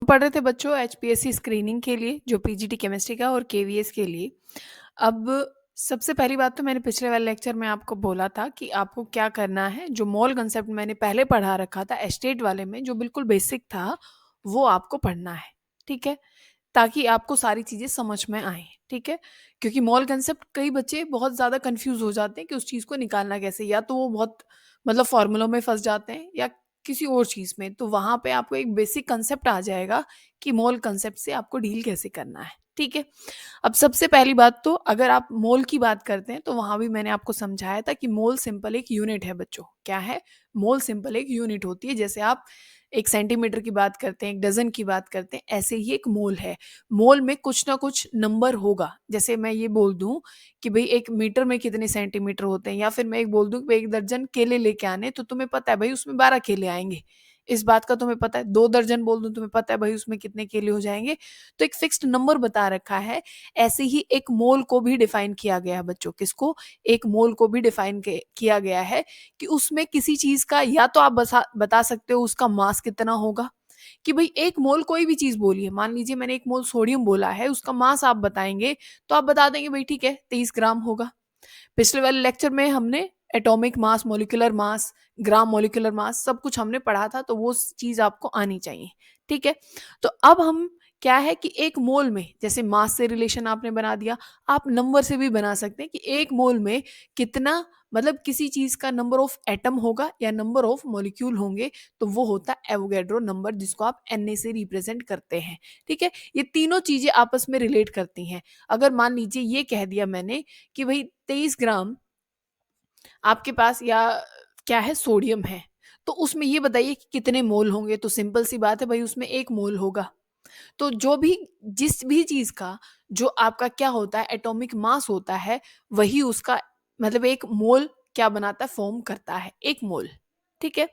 पढ़ रहे थे बच्चों एचपीएससी स्क्रीनिंग के लिए जो पीजीटी केमिस्ट्री का और केवीएस के लिए। अब सबसे पहली बात तो मैंने पिछले वाले लेक्चर में आपको बोला था कि आपको क्या करना है, जो मोल कंसेप्ट मैंने पहले पढ़ा रखा था एस्टेट वाले में जो बिल्कुल बेसिक था, वो आपको पढ़ना है। ठीक है? ताकि आपको सारी चीज़ें समझ में आएँ, ठीक है? क्योंकि मोल कांसेप्ट कई बच्चे बहुत ज़्यादा कन्फ्यूज़ हो जाते हैं कि उस चीज़ को निकालना कैसे? या तो वो बहुत मतलब फ़ॉर्मूलों में फँस जाते हैं या किसी और चीज़ में। तो वहाँ पे आपको एक बेसिक कांसेप्ट आ जाएगा कि मोल कांसेप्ट से आपको डील कैसे करना है, ठीक है? अब सबसे पहली बात तो अगर आप मोल की बात करते हैं तो वहाँ भी मैंने आपको समझाया था कि मोल सिंपल एक यूनिट है बच्चों। क्या है? मोल सिंपल एक यूनिट होती है। जैसे आप 1 सेंटीमीटर की बात करते हैं, 1 डज़न की बात करते हैं, ऐसे ही एक मोल है। मोल में कुछ ना कुछ नंबर होगा। जैसे मैं ये बोल दूँ कि भई 1 मीटर में कितने सेंटीमीटर होते हैं या फिर मैं एक बोल दूँ कि 1 दर्जन केले लेके आने तो तुम्हें पता है भई उसमें 12 केले आएँगे। इस बात का तुम्हें पता है। 2 दर्जन बोल दूँ तुम्हें पता है भई उसमें कितने केले हो जाएँगे। तो एक फिक्स्ड नंबर बता रखा है। ऐसे ही एक मोल को भी डिफाइन किया गया है बच्चों। किसको? एक मोल को भी डिफाइन किया गया है कि उसमें किसी चीज़ का या तो आप बता सकते हो उसका मास कितना होगा कि भई 1 मोल कोई भी चीज़ बोलिए, मान लीजिए मैंने 1 मोल सोडियम बोला है, उसका मास आप बताएँगे, तो आप बता देंगे भई ठीक है 23 ग्राम होगा। पिछले वाले लेक्चर में हमने atomic mass, molecular mass, gram molecular mass सब कुछ हमने पढ़ा था, तो वो स चीज़ आपको आनी चाहिए, ठीक है? तो अब हम क्या है कि 1 मोल में जैसे मास से रिलेशन आपने बना दिया, आप नंबर से भी बना सकते हैं कि 1 मोल में कितना मतलब किसी चीज़ का नंबर ऑफ एटम होगा या नंबर ऑफ मॉलिक्यूल होंगे, तो वो होता है एवोगैड्रो नंबर जिसको आप Na से रिप्रेज़ेंट करते हैं, ठीक है? ये तीनों चीज़ें आपस में रिलेट करती हैं। अगर मान लीजिए ये कह दिया मैंने कि भई 23 ग्राम आपके पास या क्या है सोडियम है, तो उसमें ये बताइए कि कितने मोल होंगे? तो सिंपल सी बात है भई उसमें 1 मोल होगा। तो जो भी जिस भी चीज़ का जो आपका क्या होता है एटॉमिक मास होता है, वही उसका मतलब 1 मोल क्या बनाता है फ़ॉर्म करता है, 1 मोल, ठीक है?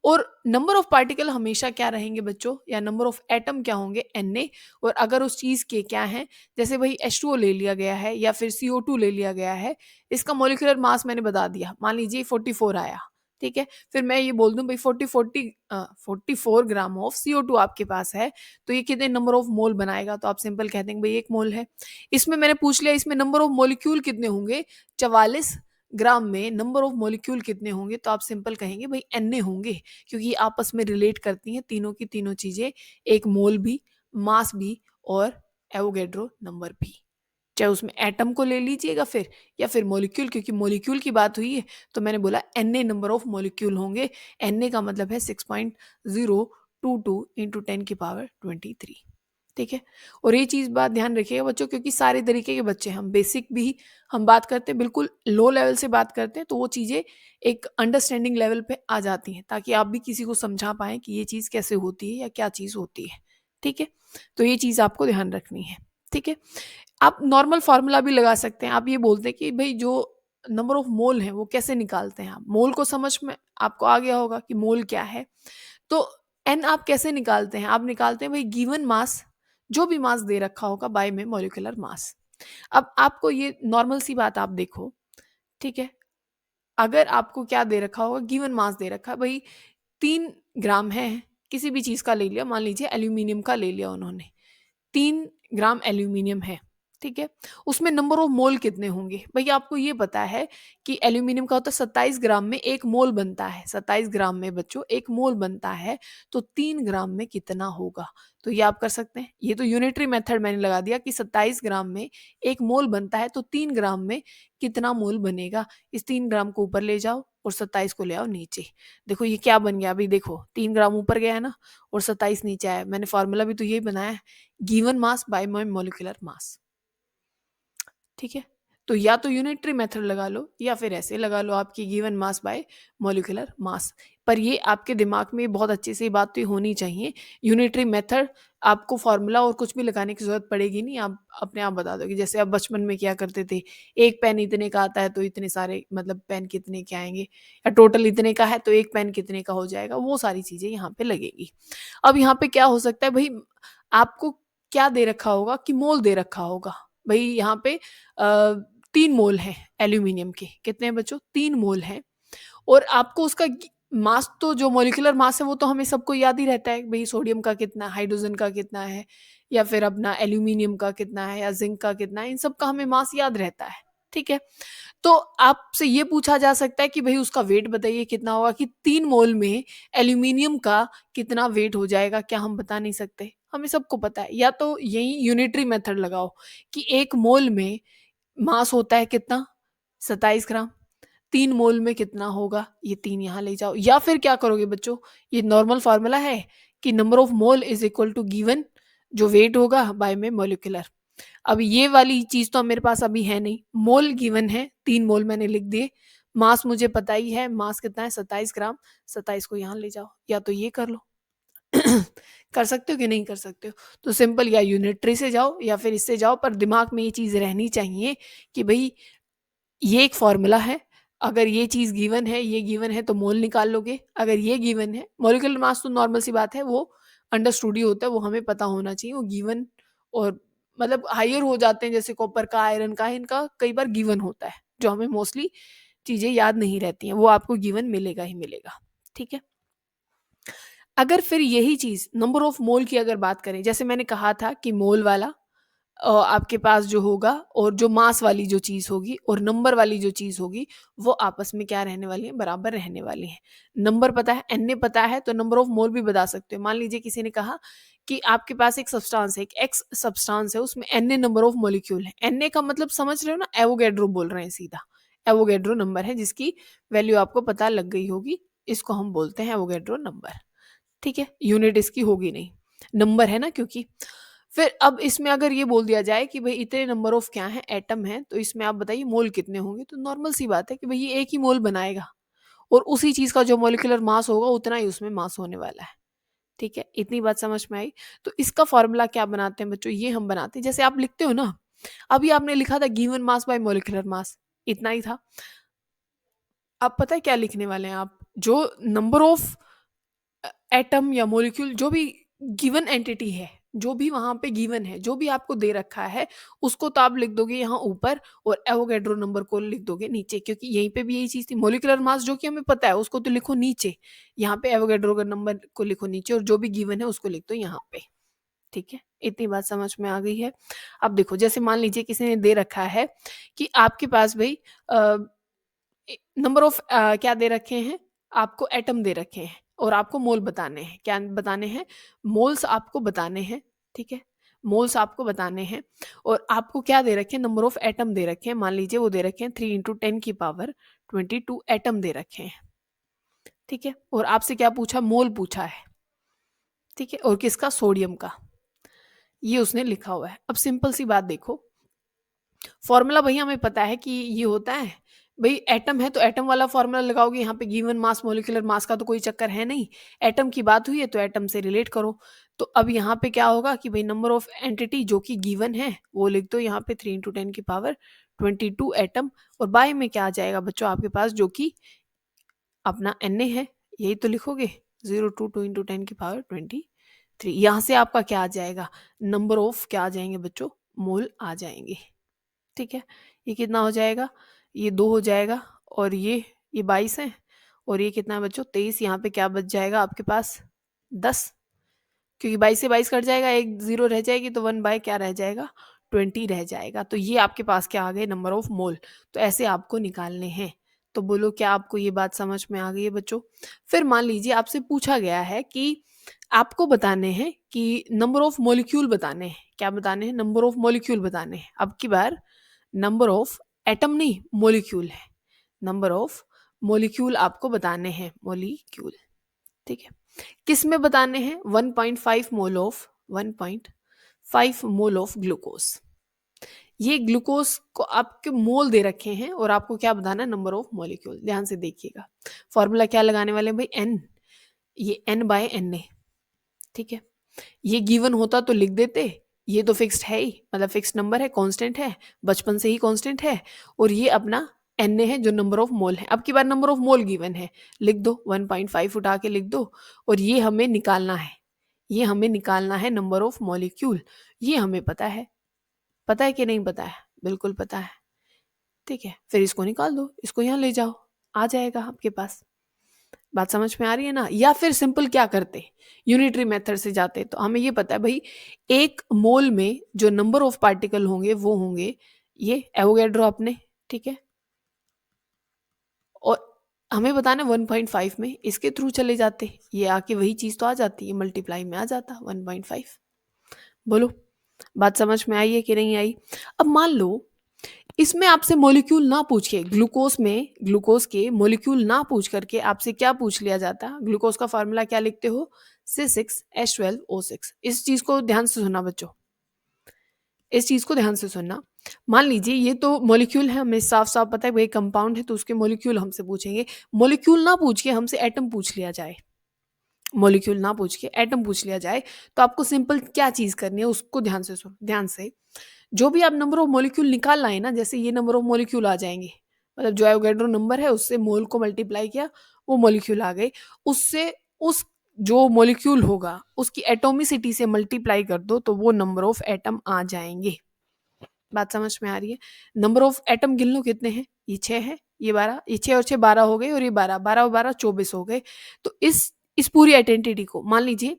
और नंबर ऑफ पार्टिकल हमेशा क्या रहेंगे बच्चों या नंबर ऑफ एटम क्या होंगे Na और अगर उस चीज़ के क्या हैं, जैसे भई H2O ले लिया गया है या फिर CO2 ले लिया गया है, इसका मॉलिक्यूलर मास मैंने बता दिया, मान लीजिए 44 आया, ठीक है? फिर मैं ये बोल दूँ भई 44 ग्राम ऑफ CO2 आपके पास है, तो ये कितने नंबर ऑफ मोल बनाएगा? तो आप सिंपल कह देंगे भई 1 मोल है। इसमें मैंने पूछ लिया इसमें नंबर ऑफ मॉलिक्यूल कितने होंगे? 44 ग्राम में नंबर ऑफ मॉलिक्यूल कितने होंगे? तो आप सिंपल कहेंगे भई Na होंगे क्योंकि ये आपस में रिलेट करती हैं तीनों की तीनों चीज़ें, 1 मोल भी, मास भी और एवोगैड्रो नंबर भी। चाहे उसमें एटम को ले लीजिएगा फिर या फिर मॉलिक्यूल क्योंकि मॉलिक्यूल की बात हुई है, तो मैंने बोला Na नंबर ऑफ मॉलिक्यूल होंगे। Na का मतलब है 6.022 इंटू 10 की पावर 23, ठीक है? और ये चीज़ बात ध्यान रखिएगा बच्चों क्योंकि सारे तरीके के बच्चे हम बेसिक भी हम बात करते हैं, बिल्कुल लो लेवल से बात करते हैं, तो वो चीज़ें एक अंडरस्टैंडिंग लेवल पे आ जाती हैं ताकि आप भी किसी को समझा पाएँ कि ये चीज़ कैसे होती है या क्या चीज़ होती है, ठीक है? तो ये चीज़ आपको ध्यान रखनी है, ठीक है? आप नॉर्मल फ़ॉर्मूला भी लगा सकते हैं। आप ये बोलते हैं कि भई जो नंबर ऑफ मोल हैं, वो कैसे निकालते हैं आप? मोल को समझ में आपको आ गया होगा कि मोल क्या है। तो एन आप कैसे निकालते हैं? आप निकालते हैं भई गिवन मास, जो भी मास दे रखा होगा बाय में मॉलिक्यूलर मास। अब आपको ये नॉर्मल सी बात आप देखो, ठीक है? अगर आपको क्या दे रखा होगा, गिवन मास दे रखा है भई 3 ग्राम है, किसी भी चीज़ का ले लिया, मान लीजिए एल्यूमीनियम का ले लिया उन्होंने। 3 ग्राम एल्यूमीनियम है, ठीक है? उसमें नंबर ऑफ मोल कितने होंगे? भई आपको ये पता है कि एल्यूमीनियम का होता है 27 ग्राम में 1 मोल बनता है, 27 ग्राम में बच्चों 1 मोल बनता है, तो 3 ग्राम में कितना होगा? तो ये आप कर सकते हैं। ये तो यूनिटरी मेथड मैंने लगा दिया कि 27 ग्राम में 1 मोल बनता है, तो 3 ग्राम में कितना मोल बनेगा? इस 3 ग्राम को ऊपर ले जाओ और 27 को ले आओ नीचे। देखो ये क्या बन गया अभी देखो, 3 ग्राम ऊपर गया है ना और 27 नीचे आया। मैंने फ़ॉर्मूला भी तो यही बनाया है। Given mass bye my molecular mass, ठीक है? तो या तो यूनिटरी मेथड लगा लो या फिर ऐसे लगा लो आपकी गिवन मास बाय मॉलिक्यूलर मास। पर ये आपके दिमाग में बहुत अच्छे से ये बात तो होनी चाहिए, यूनिटरी मेथड आपको फ़ॉर्मूला और कुछ भी लगाने की ज़रूरत पड़ेगी नहीं, आप अपने आप बता दोगे। जैसे आप बचपन में किया करते थे, 1 पेन इतने का आता है तो इतने सारे मतलब पेन कितने के आएँगे या टोटल इतने का है तो 1 पेन कितने का हो जाएगा, वो सारी चीज़ें यहाँ पे लगेगी। अब यहाँ पे क्या हो सकता है भई आपको क्या दे रखा होगा कि मोल दे रखा होगा। भई यहाँ पे 3 मोल हैं एल्यूमीनियम के। कितने हैं बच्चों? 3 मोल हैं और आपको उसका मास तो जो मॉलिक्यूलर मास है वो तो हमें सबको याद ही रहता है, भई सोडियम का कितना, हाइड्रोजन का कितना है, या फिर अपना एल्यूमीनियम का कितना है या ज़िंक का कितना है, इन सब का हमें मास याद रहता है, ठीक है? तो आपसे ये पूछा जा सकता है कि भई उसका वेट बताइए कितना होगा, कि 3 मोल में एल्यूमीनियम का कितना वेट हो जाएगा, क्या हम बता नहीं सकते? हमें सबको पता है। या तो यही यूनिटरी मेथड लगाओ कि 1 मोल में मास होता है कितना? 27 ग्राम। 3 मोल में कितना होगा? ये 3 यहाँ ले जाओ, या फिर क्या करोगे बच्चों, ये नॉर्मल फ़ॉर्मूला है कि number of mole is equal to given जो वेट होगा बाय में मॉलिक्यूलर। अब ये वाली चीज़ तो मेरे पास अभी है नहीं, मोल गिवन है, 3 मोल मैंने लिख दिए, मास मुझे पता ही है, मास कितना है 27 ग्राम, 27 को यहाँ ले जाओ, या तो ये कर लो। कर सकते हो कि नहीं कर सकते हो? तो सिंपल या यूनिटरी से जाओ या फिर इससे जाओ, पर दिमाग में ये चीज़ रहनी चाहिए कि भई ये एक फ़ॉर्मूला है, अगर ये चीज़ गिवन है, ये गिवन है तो मोल निकाल लोगे, अगर ये गिवन है, मॉलिक्यूलर मास तो नॉर्मल सी बात है, वो अंडरस्टूड ही होता है, वो हमें पता होना चाहिए, वो गिवन और मतलब हायर हो जाते हैं, जैसे कॉपर का, आयरन का, इनका कई बार गिवन होता है, जो हमें मोस्टली चीज़ें याद नहीं रहती हैं, वो आपको गिवन मिलेगा ही मिलेगा, ठीक है? अगर फिर यही चीज़ नंबर ऑफ मोल की अगर बात करें, जैसे मैंने कहा था कि मोल वाला आपके पास जो होगा, और जो मास वाली जो चीज़ होगी और नंबर वाली जो चीज़ होगी, वो आपस में क्या रहने वाली है? बराबर रहने वाली हैं। नंबर पता है, Na पता है, तो नंबर ऑफ मोल भी बता सकते हो। मान लीजिए किसी ने कहा कि आपके पास एक सब्सटेंस है, एक एक्स सब्सटेंस है, उसमें Na नंबर ऑफ मॉलिक्यूल है। Na का मतलब समझ रहे हो ना? एवोगैड्रो बोल रहे हैं सीधा। एवोगैड्रो नंबर है जिसकी वैल्यू आपको पता लग गई होगी। इसको हम बोलते हैं एवोगैड्रो नंबर। ठीक है? यूनिट इसकी होगी नहीं, नंबर है ना क्योंकि। फिर अब इसमें अगर ये बोल दिया जाए कि भई इतने नंबर ऑफ क्या हैं, एटम हैं, तो इसमें आप बताइए मोल कितने होंगे? तो नॉर्मल सी बात है कि भई ये एक ही मोल बनाएगा और उसी चीज़ का जो मॉलिक्यूलर मास होगा उतना ही उसमें मास होने वाला है। ठीक है? इतनी बात समझ में आई? तो इसका फ़ॉर्मूला क्या बनाते हैं बच्चों? ये हम बनाते हैं, जैसे आप लिखते हो ना, अभी आपने लिखा था गिवन मास बाय मॉलिक्यूलर मास, इतना ही था। अब पता है क्या लिखने वाले हैं आप? जो नंबर ऑफ एटम या मॉलिक्यूल, जो भी गिवन एंटिटी है, जो भी वहाँ पे गिवन है, जो भी आपको दे रखा है, उसको तो आप लिख दोगे यहाँ ऊपर और एवोगैड्रो नंबर को लिख दोगे नीचे, क्योंकि यहीं पे भी यही चीज़ थी। मॉलिक्यूलर मास जो कि हमें पता है उसको तो लिखो नीचे, यहाँ पे एवोगैड्रो का नंबर को लिखो नीचे, और जो भी गिवन है उसको लिख दो यहाँ पे। ठीक है? इतनी बात समझ में आ गई है? अब देखो, जैसे मान लीजिए किसी ने दे रखा है कि आपके पास भई अ नंबर ऑफ क्या दे रखे हैं, आपको एटम दे रखे हैं और आपको मोल बताने हैं। क्या बताने हैं? मोल्स आपको बताने हैं, ठीक है? मोल्स आपको बताने हैं और आपको क्या दे रखे हैं? नंबर ऑफ एटम दे रखे हैं। मान लीजिए वो दे रखे हैं 3 × 10 की पावर 22 एटम दे रखे हैं, ठीक है? और आपसे क्या पूछा? मोल पूछा है, ठीक है? और किसका? सोडियम का। ये उसने लिखा हुआ है। अब सिंपल सी बात देखो, फॉर्मूला भैया हमें पता है कि ये होता है, भई एटम है तो एटम वाला फॉर्मूला लगाओगे, यहाँ पे गिवन मास मॉलिक्यूलर मास का तो कोई चक्कर है नहीं। एटम की बात हुई है तो एटम से रिलेट करो। तो अब यहाँ पे क्या होगा कि भई नंबर ऑफ एंटिटी जो कि गिवन है वो लिख दो यहाँ पे 3 × 10 की पावर 22 एटम, और बाय में क्या आ जाएगा बच्चों आपके पास, जो कि अपना Na है, यही तो लिखोगे 0 टू 2 × 10 की पावर 23। यहाँ से आपका क्या आ जाएगा? नंबर ऑफ क्या आ जाएंगे बच्चों? मोल आ जाएंगे। ठीक है? ये कितना हो जाएगा? ये 2 हो जाएगा, और ये 22 है, और ये कितना है बच्चों? 23। यहाँ पे क्या बच जाएगा आपके पास? 10, क्योंकि 22 से 22 कट जाएगा, एक 0 रह जाएगी, तो 1 बाय क्या रह जाएगा? 20 रह जाएगा। तो ये आपके पास क्या आ गए? नंबर ऑफ मोल। तो ऐसे आपको निकालने हैं। तो बोलो, क्या आपको ये बात समझ में आ गई है बच्चों? फिर मान लीजिए आपसे पूछा गया है कि आपको बताने हैं कि नंबर ऑफ मॉलिक्यूल बताने हैं। क्या बताने हैं? नंबर ऑफ मॉलिक्यूल बताने हैं। अब की बार नंबर ऑफ एटम नहीं, मॉलिक्यूल है। नंबर ऑफ मॉलिक्यूल आपको बताने हैं, मॉलिक्यूल, ठीक है? किस में बताने हैं? 1.5 मोल ऑफ ग्लूकोज। ये ग्लूकोज को आपके मोल दे रखे हैं और आपको क्या बताना है? Number of molecule. ध्यान से देखिएगा, फॉर्मूला क्या लगाने वाले हैं भाई? एन। ये एन बाय Na, ठीक है? ये गिवन होता तो लिख देते, ये तो फिक्स्ड है ही, मतलब फिक्स्ड नंबर है, कांस्टेंट है, बचपन से ही कांस्टेंट है, और ये अपना Na है जो नंबर ऑफ मोल है। अब की बार नंबर ऑफ मोल गिवन है, लिख दो 1.5 उठा के लिख दो, और ये हमें निकालना है, ये हमें निकालना है नंबर ऑफ मॉलिक्यूल। ये हमें पता है कि नहीं पता है? बिल्कुल पता है, ठीक है? फिर इसको निकाल दो, इसको यहाँ ले जाओ, आ जाएगा आपके पास। बात समझ में आ रही है ना? या फिर सिंपल क्या करते, यूनिटरी मेथड से जाते, तो हमें ये पता है भाई एक मोल में जो नंबर ऑफ पार्टिकल होंगे वो होंगे ये एवोगैड्रो अपने, ठीक है, और हमें बताना 1.5 में, इसके थ्रू चले जाते, ये आके वही चीज तो आ जाती है, मल्टीप्लाई में आ जाता 1.5। बोलो बात समझ में आई है कि नहीं आई? अब मान लो इसमें आपसे मॉलिक्यूल ना पूछ के, ग्लूकोज में ग्लूकोज के मॉलिक्यूल ना पूछ करके आपसे क्या पूछ लिया जाता, ग्लूकोज का फार्मूला क्या लिखते हो, C6H12O6। इस चीज को ध्यान से सुनना बच्चों, इस चीज को ध्यान से सुनना। मान लीजिए ये तो मॉलिक्यूल है, हमें साफ साफ पता है भाई कंपाउंड है तो उसके मॉलिक्यूल हमसे पूछेंगे, मॉलिक्यूल ना पूछ के हमसे एटम पूछ लिया जाए, मॉलिक्यूल ना पूछ के एटम पूछ लिया जाए, तो आपको सिंपल क्या चीज करनी है उसको ध्यान से सुन, ध्यान से। जो भी आप नंबर ऑफ मॉलिक्यूल निकाल लाए ना, जैसे ये नंबर ऑफ मॉलिक्यूल आ जाएंगे, मतलब जो एवोगैड्रो नंबर है उससे मोल को मल्टीप्लाई किया, वो मॉलिक्यूल आ गए, उससे उस जो मॉलिक्यूल होगा उसकी एटोमिसिटी से मल्टीप्लाई कर दो तो वो नंबर ऑफ एटम आ जाएंगे। बात समझ में आ रही है? नंबर ऑफ एटम गिन लो कितने हैं, ये 6 है, ये 12, ये 6 और 6 12 हो गए, और ये 12, 12 और 12 24 हो गए। तो इस पूरी आइडेंटिटी को मान लीजिए,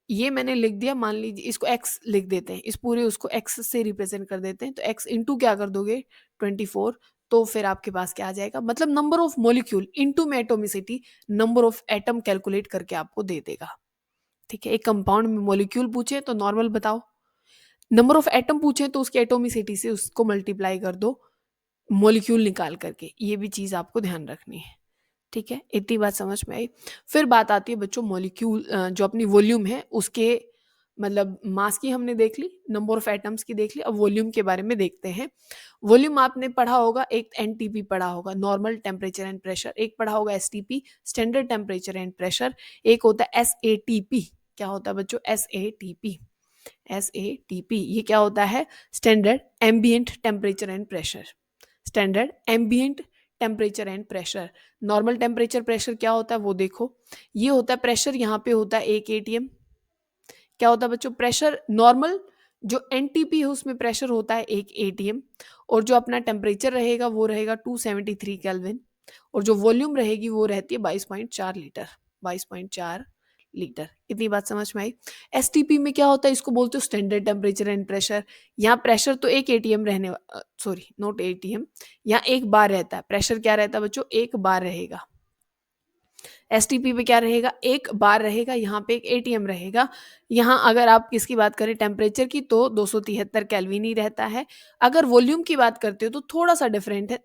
ये मैंने लिख दिया, मान लीजिए इसको x लिख देते हैं, इस पूरे उसको x से रिप्रेजेंट कर देते हैं, तो x इंटू क्या कर दोगे 24, तो फिर आपके पास क्या आ जाएगा, मतलब नंबर ऑफ मॉलिक्यूल इंटू में atomicity, number of atom calculate करके आपको दे देगा। ठीक है, एक कंपाउंड में मॉलिक्यूल पूछे तो नॉर्मल बताओ, नंबर ऑफ एटम पूछे तो उसके एटोमिसिटी से उसको मल्टीप्लाई कर दो मॉलिक्यूल निकाल करके, ये भी चीज आपको ध्यान रखनी है। ठीक है, इतनी बात समझ में आई। फिर बात आती है बच्चों मॉलिक्यूल, जो अपनी वॉल्यूम है उसके, मतलब मास की हमने देख ली, नंबर ऑफ एटम्स की देख ली, अब वॉल्यूम के बारे में देखते हैं। वॉल्यूम आपने पढ़ा होगा, एक एनटीपी पढ़ा होगा, नॉर्मल टेम्परेचर एंड प्रेशर, एक पढ़ा होगा STP, standard temperature and pressure, एक होता है एसएटीपी। क्या होता है बच्चों, एसएटीपी, एसएटीपी ये क्या होता है, standard ambient temperature and pressure, standard ambient temperature and pressure. Normal temperature pressure क्या होता है वो देखो, ये होता है प्रेशर, यहाँ पे होता है 1 atm। क्या होता है बच्चों, प्रेशर नॉर्मल जो एनटीपी है उसमें प्रेशर होता है 1 atm, और जो अपना टेम्परेचर रहेगा वो रहेगा 273 केल्विन, और जो वॉल्यूम रहेगी वो रहती है 22.4 लीटर, 22.4 लीटर। इतनी बात समझ में आई? एसटीपी में क्या होता है, इसको बोलते हो स्टैंडर्ड टेम्परेचर एंड प्रेशर। यहाँ प्रेशर तो 1 atm रहने, सॉरी नॉट एटीएम, यहाँ एक बार रहता है, प्रेशर क्या रहता है बच्चों, एक बार रहेगा। एसटीपी पे क्या रहेगा, एक बार रहेगा, यहाँ पे एक एटीएम रहेगा। यहाँ अगर आप किसकी बात करें टेम्परेचर की, तो 273 केल्विन ही रहता है। अगर वॉल्यूम की बात करते हो तो थोड़ा सा डिफरेंट है,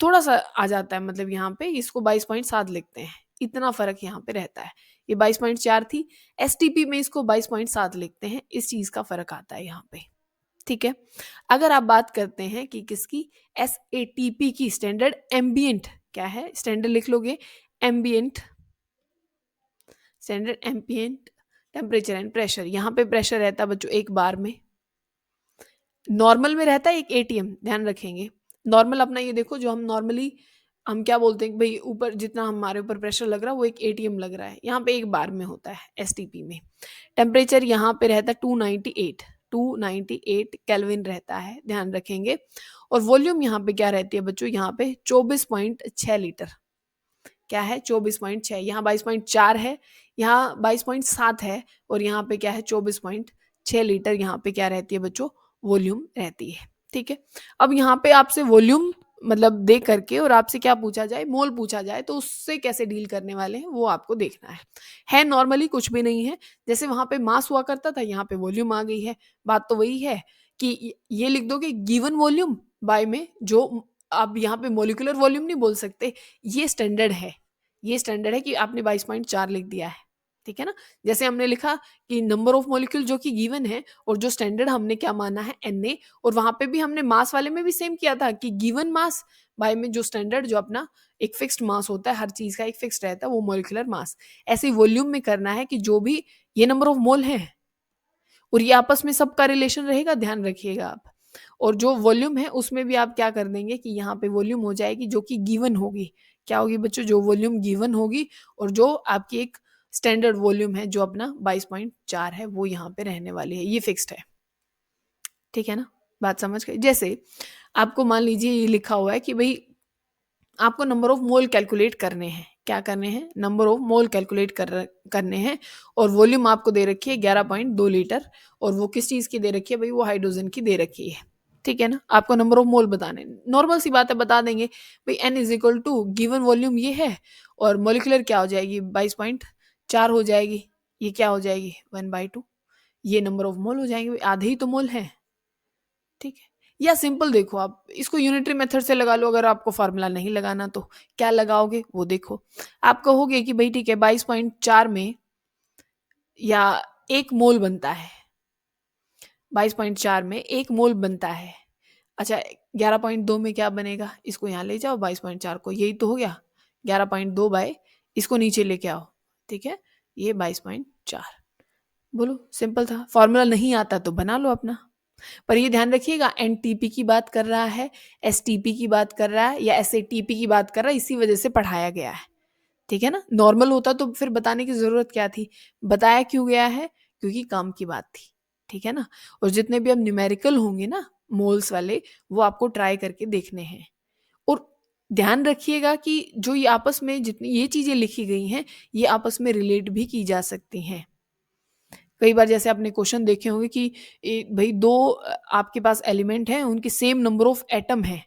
थोड़ा सा आ जाता है, मतलब यहाँ पे इसको 22.7 लिखते हैं, इतना फर्क यहाँ पे रहता है। ये 22.4 थी, एसटीपी में इसको 22.7 लिखते हैं, इस चीज का फर्क आता है यहाँ पे। ठीक है, अगर आप बात करते हैं कि किसकी, एसएटीपी की, स्टैंडर्ड एम्बिएंट, क्या है स्टैंडर्ड लिख लोगे, ambient, standard ambient temperature and pressure, यहाँ पे प्रेशर रहता है बच्चों एक बार में, नॉर्मल में रहता है एक एटीएम, ध्यान रखेंगे। नॉर्मल अपना ये देखो, जो हम नॉर्मली हम क्या बोलते हैं कि भाई ऊपर जितना हमारे ऊपर प्रेशर लग रहा है वो एक एटीएम लग रहा है, यहाँ पे एक बार में होता है एसटीपी में। टेम्परेचर यहाँ पे रहता है 298 केल्विन रहता है, ध्यान रखेंगे। और वॉल्यूम यहाँ पे क्या रहती है बच्चों, यहाँ पे 24.6 लीटर, क्या है 24.6, यहाँ 22.4 है, यहाँ 22.7 है, और यहाँ पे क्या है 24.6 लीटर, यहाँ पे क्या रहती है बच्चों, वॉल्यूम रहती है। ठीक है, अब यहाँ पे आपसे वॉल्यूम मतलब दे करके और आपसे क्या पूछा जाए, मोल पूछा जाए, तो उससे कैसे डील करने वाले हैं वो आपको देखना है नॉर्मली कुछ भी नहीं है, जैसे वहां पे मास हुआ करता था यहाँ पे वॉल्यूम आ गई है। बात तो वही है कि ये लिख दो कि गिवन वॉल्यूम बाय में, जो आप यहाँ पे मोलिकुलर वॉल्यूम नहीं बोल सकते, ये स्टैंडर्ड है, ये स्टैंडर्ड है कि आपने 22.4 लिख दिया है। ठीक है ना, जैसे हमने लिखा कि नंबर ऑफ मॉलिक्यूल जो कि गिवन है, और जो स्टैंडर्ड हमने क्या माना है Na, और वहां पे भी हमने मास वाले में भी सेम किया था कि गिवन मास बाय में जो स्टैंडर्ड, जो अपना एक फिक्स्ड मास होता है, हर चीज का एक फिक्स्ड रहता है, वो मॉलिक्यूलर मास। ऐसे ही वॉल्यूम में करना है कि जो भी ये नंबर ऑफ मोल है और ये आपस में सबका रिलेशन रहेगा, ध्यान रखिएगा आप। और जो वॉल्यूम है उसमें भी आप क्या कर देंगे कि यहाँ पे वॉल्यूम हो जाएगी जो कि गिवन होगी, क्या होगी बच्चों, जो वॉल्यूम गिवन होगी, और जो आपकी एक स्टैंडर्ड वॉल्यूम है जो अपना 22.4 है वो यहाँ पे रहने वाली है, ये फिक्स्ड है। ठीक है ना, बात समझ गए? जैसे आपको मान लीजिए ये लिखा हुआ है कि भाई आपको नंबर ऑफ मोल कैलकुलेट करने हैं। क्या करने हैं? नंबर ऑफ मोल कैलकुलेट करने हैं। और वॉल्यूम आपको दे रखी है 11.2 लीटर, और वो किस चीज़ की दे रखी है भाई? वो हाइड्रोजन की दे रखी है। ठीक है ना? आपको नंबर ऑफ मोल बताने, नॉर्मल सी बात है, बता देंगे भाई n is equal to given volume ये है, और मोलिकुलर क्या हो जाएगी? 22.4 हो जाएगी। ये क्या हो जाएगी? 1/2। ये नंबर ऑफ मोल हो जाएंगे, आधे ही तो मोल है। ठीक है। या सिंपल देखो, आप इसको यूनिटरी मेथड से लगा लो, अगर आपको फार्मूला नहीं लगाना तो क्या लगाओगे वो देखो। आप कहोगे कि भाई ठीक है 22.4 में या एक मोल बनता है, 22.4 में एक मोल बनता है। अच्छा, 11.2 में क्या बनेगा? इसको यहाँ ले जाओ, 22.4 को, यही तो हो गया 11.2 बाय, इसको नीचे लेके आओ। ठीक है, ये 22.4। बोलो, सिंपल था। फॉर्मूला नहीं आता तो बना लो अपना। पर ये ध्यान रखिएगा, एनटीपी की बात कर रहा है, एसटीपी की बात कर रहा है, या एसएटीपी की बात कर रहा है, इसी वजह से पढ़ाया गया है। ठीक है ना? नॉर्मल होता तो फिर बताने की जरूरत क्या थी? बताया क्यों गया है? क्योंकि काम की बात थी। ठीक है ना? और जितने भी अब न्यूमेरिकल होंगे ना मोल्स वाले, वो आपको ट्राई करके देखने हैं। और ध्यान रखिएगा कि जो ये आपस में जितनी ये चीजें लिखी गई हैं, ये आपस में रिलेट भी की जा सकती हैं। कई बार जैसे आपने क्वेश्चन देखे होंगे कि भाई दो आपके पास एलिमेंट हैं, उनकी सेम नंबर ऑफ एटम है।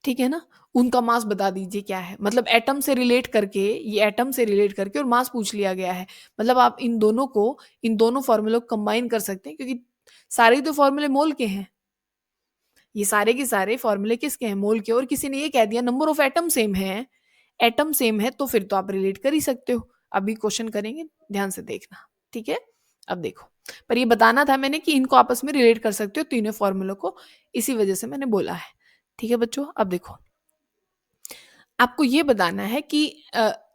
ठीक है ना? उनका मास बता दीजिए क्या है। मतलब एटम से रिलेट करके, ये एटम से रिलेट करके और मास पूछ लिया गया है। मतलब आप इन दोनों को, इन दोनों फॉर्मूलों को कंबाइन कर सकते हैं, क्योंकि सारे तो फॉर्मूले मोल के हैं। ये सारे के सारे फॉर्मूले किसके हैं? मोल के। और किसी ने ये कह दिया नंबर ऑफ एटम सेम है, एटम सेम है, तो फिर तो आप रिलेट कर ही सकते हो। अभी क्वेश्चन करेंगे, ध्यान से देखना। ठीक है, अब देखो। पर ये बताना था मैंने कि इनको आपस में रिलेट कर सकते हो तीनों फॉर्मूलों को, इसी वजह से मैंने बोला है। ठीक है बच्चों, अब देखो, आपको ये बताना है कि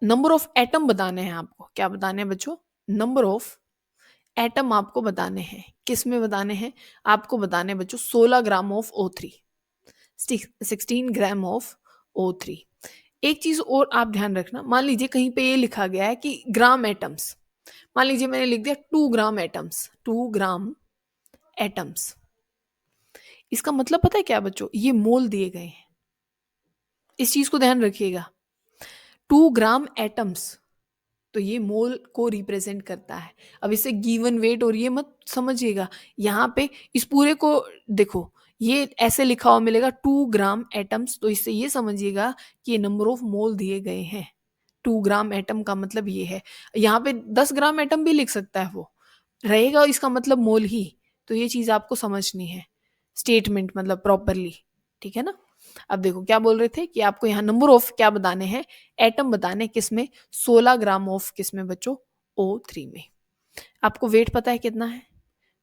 नंबर ऑफ एटम बताने हैं आपको। क्या बताने हैं बच्चों? नंबर ऑफ एटम आपको बताने हैं। किस में बताने हैं? आपको बताने हैं बच्चों 16 gram of O3, 16 gram of O3। एक चीज और आप ध्यान रखना, मान लीजिए कहीं पे ये लिखा गया है कि ग्राम एटम्स, मान लीजिए मैंने लिख दिया 2 ग्राम एटम्स, 2 ग्राम एटम्स, इसका मतलब पता है क्या बच्चों? ये मोल दिए गए हैं। इस चीज को ध्यान रखिएगा, 2 ग्राम एटम्स, तो ये मोल को रिप्रेजेंट करता है। अब इसे गिवन वेट और ये मत समझिएगा, यहाँ पे इस पूरे को देखो, ये ऐसे लिखा हुआ मिलेगा 2 ग्राम एटम्स, तो इससे ये समझिएगा कि ये नंबर ऑफ मोल दिए गए हैं। 2 ग्राम एटम का मतलब ये है। यहाँ पे 10 ग्राम एटम भी लिख सकता है, वो रहेगा इसका मतलब मोल ही। तो ये चीज आपको समझनी है, स्टेटमेंट मतलब प्रॉपरली। ठीक है ना? अब देखो क्या बोल रहे थे कि आपको यहाँ नंबर ऑफ क्या बताने हैं? एटम बताने, किसमें? 16 ग्राम ऑफ किसमें बच्चों? O3 में। आपको वेट पता है कितना है?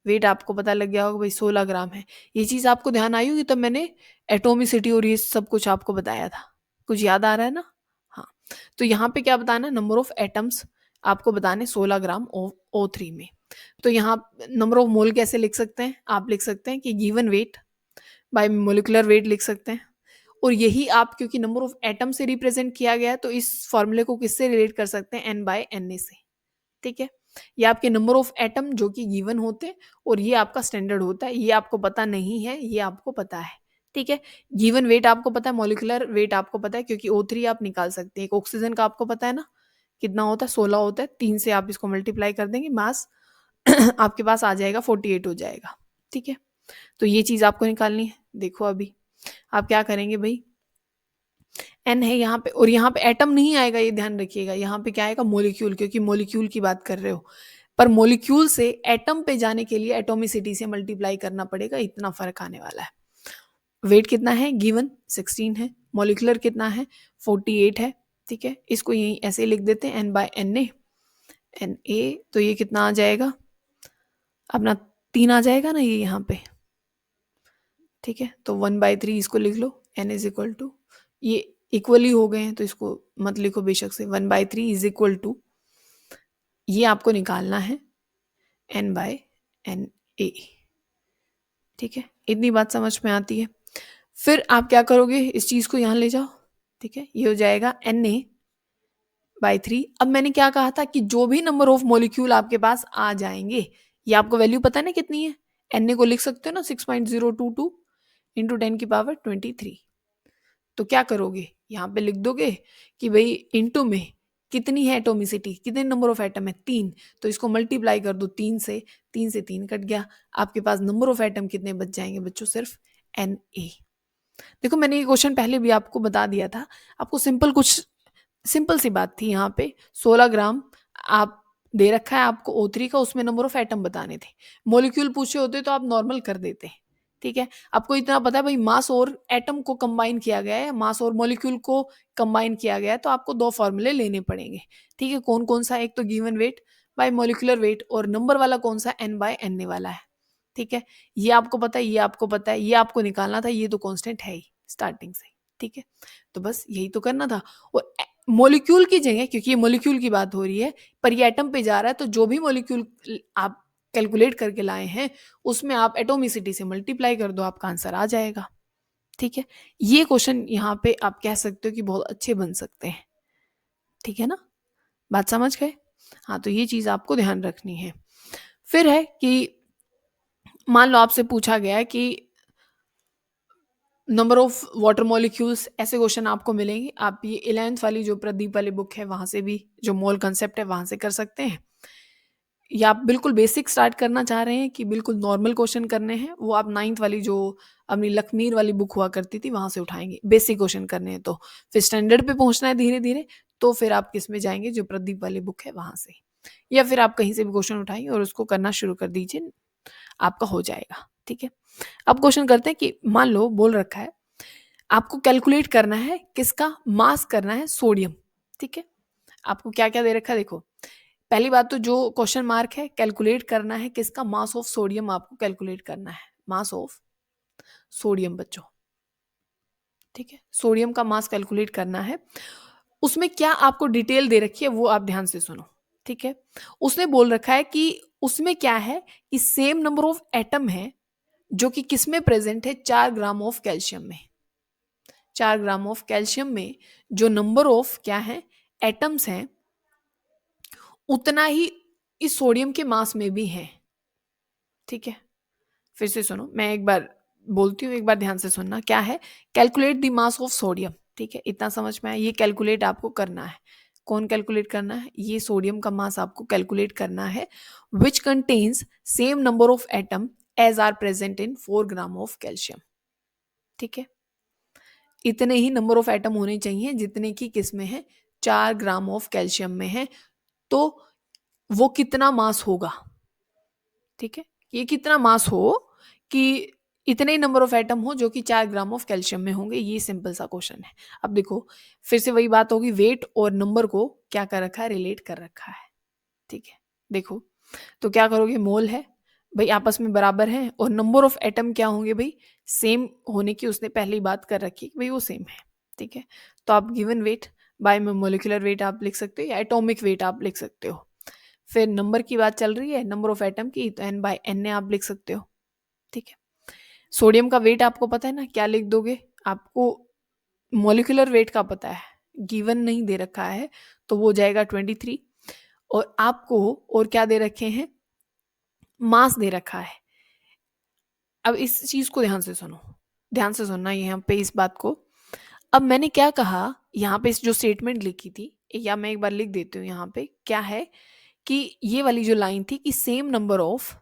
वेट आपको पता लग गया होगा भाई 16 ग्राम है। ये चीज आपको ध्यान आई होगी, तब मैंने एटोमिसिटी और ये सब कुछ आपको बताया था। कुछ याद आ रहा है ना? हाँ। तो यहाँ पे क्या बताना है? नंबर ऑफ एटम्स आपको बताने 16 ग्राम O3 में। तो यहाँ नंबर ऑफ मोल कैसे लिख सकते हैं? आप लिख सकते हैं कि given weight by molecular weight लिख सकते हैं। और यही आप, क्योंकि नंबर ऑफ एटम से रिप्रेजेंट किया गया है, तो इस फॉर्मूले को किससे रिलेट कर सकते हैं? N/Na से। ठीक है, ये आपके नंबर ऑफ एटम जो कि गिवन होते हैं, और ये आपका स्टैंडर्ड होता है। ये आपको पता नहीं है, ये आपको पता है। ठीक है, गिवन वेट आपको पता है, मोलिकुलर वेट आपको पता है, क्योंकि O3 आप निकाल सकते हैं। एक ऑक्सीजन का आपको पता है ना, कितना होता है? 16 होता है। 3 से आप इसको मल्टीप्लाई कर देंगे, मास आपके पास आ जाएगा 48 हो जाएगा। ठीक है, तो ये चीज आपको निकालनी है। देखो अभी आप क्या करेंगे भाई, एन है यहाँ पे, और यहाँ पे एटम नहीं आएगा, ये ध्यान रखिएगा। यहाँ पे क्या आएगा? मोलिक्यूल, क्योंकि मोलिक्यूल की बात कर रहे हो। पर मोलिक्यूल से एटम पे जाने के लिए एटोमिसिटी से मल्टीप्लाई करना पड़ेगा, इतना फर्क आने वाला है। वेट कितना है? गिवन 16 है। मोलिकुलर कितना है? 48 है। ठीक है, इसको यही ऐसे लिख देते हैं N/Na। Na, तो ये कितना आ जाएगा अपना? 3 आ जाएगा ना ये यहाँ पे। ठीक है, तो 1/3 इसको लिख लो। N इज इक्वल टू, ये इक्वली हो गए हैं तो इसको मत लिखो बेशक से। 1/3 इज इक्वल टू, ये आपको निकालना है N/Na। ठीक है, इतनी बात समझ में आती है। फिर आप क्या करोगे? इस चीज को यहाँ ले जाओ। ठीक है, ये हो जाएगा Na/3। अब मैंने क्या कहा था कि जो भी नंबर ऑफ मॉलिक्यूल आपके पास आ जाएंगे, ये आपको वैल्यू पता है ना कितनी है? Na को लिख सकते हो ना, 6.022 इंटू 10 की पावर 23। तो क्या करोगे, यहाँ पे लिख दोगे कि भाई इनटू में कितनी है एटोमिसिटी, कितने नंबर ऑफ एटम है 3, तो इसको मल्टीप्लाई कर दो 3 से, 3 से 3 कट गया, आपके पास नंबर ऑफ एटम कितने बच जाएंगे बच्चों, सिर्फ Na। देखो मैंने ये क्वेश्चन पहले भी आपको बता दिया था, आपको सिंपल सी बात थी यहाँ पे, 16 ग्राम आप दे रखा है आपको O3 का, उसमें नंबर ऑफ एटम बताने थे, मॉलिक्यूल पूछे होते तो आप नॉर्मल कर देते, ठीक है। आपको इतना पता है भाई मास और एटम को कंबाइन किया गया है, मास और मॉलिक्यूल को कंबाइन किया गया है, तो आपको दो फॉर्मूले लेने पड़ेंगे, ठीक है। कौन कौन सा, एक तो given weight by molecular weight, और नंबर वाला कौन सा, N बाय Na वाला है, ठीक है। ये आपको पता है, ये आपको पता है, ये आपको निकालना था, ये तो कांस्टेंट है ही स्टार्टिंग से, ठीक है। तो बस यही तो करना था, और मॉलिक्यूल की जगह, क्योंकि ये मॉलिक्यूल की बात हो रही है पर ये एटम पे जा रहा है, तो जो भी मॉलिक्यूल आप कैलकुलेट करके लाए हैं उसमें आप एटोमिसिटी से मल्टीप्लाई कर दो, आपका आंसर आ जाएगा, ठीक है। ये क्वेश्चन यहाँ पे आप कह सकते हो कि बहुत अच्छे बन सकते हैं, ठीक है ना, बात समझ गए। हाँ, तो ये चीज आपको ध्यान रखनी है। फिर है कि मान लो आपसे पूछा गया है कि नंबर ऑफ वाटर मॉलिक्यूल्स, ऐसे क्वेश्चन आपको मिलेंगे, आप ये 11th वाली जो प्रदीप वाली बुक है वहां से भी, जो मोल कंसेप्ट है वहां से कर सकते हैं, या आप बिल्कुल बेसिक स्टार्ट करना चाह रहे हैं कि बिल्कुल नॉर्मल क्वेश्चन करने हैं, वो आप 9th वाली जो अपनी लखमीर वाली बुक हुआ करती थी वहां से उठाएंगे, बेसिक क्वेश्चन करने हैं। तो फिर स्टैंडर्ड पे पहुंचना है धीरे धीरे, तो फिर आप किस में जाएंगे, जो प्रदीप वाली बुक है वहां से, या फिर आप कहीं से भी क्वेश्चन उठाइए और उसको करना शुरू कर दीजिए, आपका हो जाएगा, ठीक है। अब क्वेश्चन करते हैं कि मान लो बोल रखा है आपको कैलकुलेट करना है किसका, मास करना है सोडियम, ठीक है। आपको क्या क्या दे रखा है देखो, पहली बात तो जो क्वेश्चन मार्क है, कैलकुलेट करना है किसका, मास ऑफ सोडियम आपको कैलकुलेट करना है, मास ऑफ सोडियम बच्चों, ठीक है। सोडियम का मास कैलकुलेट करना है, उसमें क्या आपको डिटेल दे रखी है वो आप ध्यान से सुनो, ठीक है। उसने बोल रखा है कि उसमें क्या है कि सेम नंबर ऑफ एटम है जो कि किसमें प्रेजेंट है, 4 ग्राम ऑफ कैल्शियम में, 4 ग्राम ऑफ कैल्शियम में जो नंबर ऑफ क्या है एटम्स हैं, उतना ही इस सोडियम के मास में भी है, ठीक है। फिर से सुनो, मैं एक बार बोलती हूँ, एक बार ध्यान से सुनना, क्या है, calculate the mass of sodium, ठीक है, इतना समझ में आया, ये कैलकुलेट आपको करना है, कौन कैलकुलेट करना है, ये सोडियम का मास आपको कैलकुलेट करना है, which contains same number of atom as are present in 4 gram of calcium, ठीक है। इतने ही नंबर ऑफ एटम होने चाहिए जितने की किस में है, 4 ग्राम ऑफ कैल्शियम में है, तो वो कितना मास होगा, ठीक है। ये कितना मास हो कि इतने ही नंबर ऑफ एटम हो जो कि 4 ग्राम ऑफ कैल्शियम में होंगे, ये सिंपल सा क्वेश्चन है। अब देखो फिर से वही बात होगी, वेट और नंबर को क्या कर रखा है, रिलेट कर रखा है, ठीक है। देखो तो क्या करोगे, मोल है भाई आपस में बराबर है, और नंबर ऑफ एटम क्या होंगे भाई, सेम होने की उसने पहले ही बात कर रखी है भाई वो सेम है, ठीक है। तो आप given weight by molecular weight आप लिख सकते हो, या एटॉमिक वेट आप लिख सकते हो। फिर नंबर की बात चल रही है, नंबर ऑफ एटम की, तो n बाय n आप लिख सकते हो, ठीक है। सोडियम का वेट आपको पता है ना, क्या लिख दोगे, आपको मोलिकुलर वेट का पता है, गिवन नहीं दे रखा है, तो वो जाएगा 23, और आपको और क्या दे रखे हैं, मास दे रखा है। अब इस चीज को ध्यान से सुनो, ध्यान से सुनना यहाँ पे इस बात को। अब मैंने क्या कहा यहाँ पे, इस जो स्टेटमेंट लिखी थी, या मैं एक बार लिख देती हूँ यहाँ पे, क्या है कि ये वाली जो लाइन थी कि same number of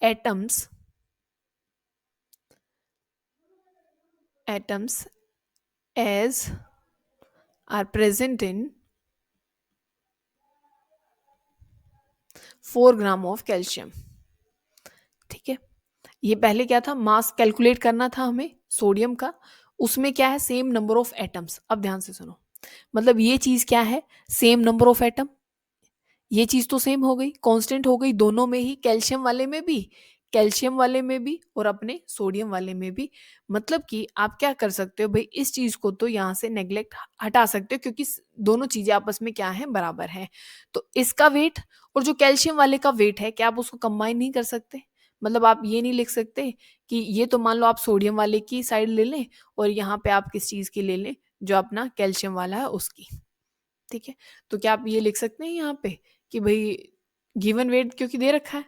atoms as are present in 4 gram of calcium, ठीक है। ये पहले क्या था, मास कैलकुलेट करना था हमें सोडियम का, उसमें क्या है, सेम नंबर ऑफ एटम्स। अब ध्यान से सुनो, मतलब ये चीज क्या है, सेम नंबर ऑफ एटम, ये चीज तो सेम हो गई, कांस्टेंट हो गई दोनों में ही, कैल्शियम वाले में भी, कैल्शियम वाले में भी, और अपने सोडियम वाले में भी। मतलब कि आप क्या कर सकते हो भाई, इस चीज को तो यहाँ से नेग्लेक्ट हटा सकते हो, क्योंकि दोनों चीजें आपस में क्या है, बराबर है। तो इसका वेट और जो कैल्शियम वाले का वेट है, क्या आप उसको कंबाइन नहीं कर सकते, मतलब आप ये नहीं लिख सकते कि ये तो मान लो आप सोडियम वाले की साइड ले लें, और यहाँ पे आप किस चीज की ले लें, जो अपना कैल्शियम वाला है उसकी, ठीक है। तो क्या आप ये लिख सकते हैं यहाँ पे कि भाई गिवन वेट क्योंकि दे रखा है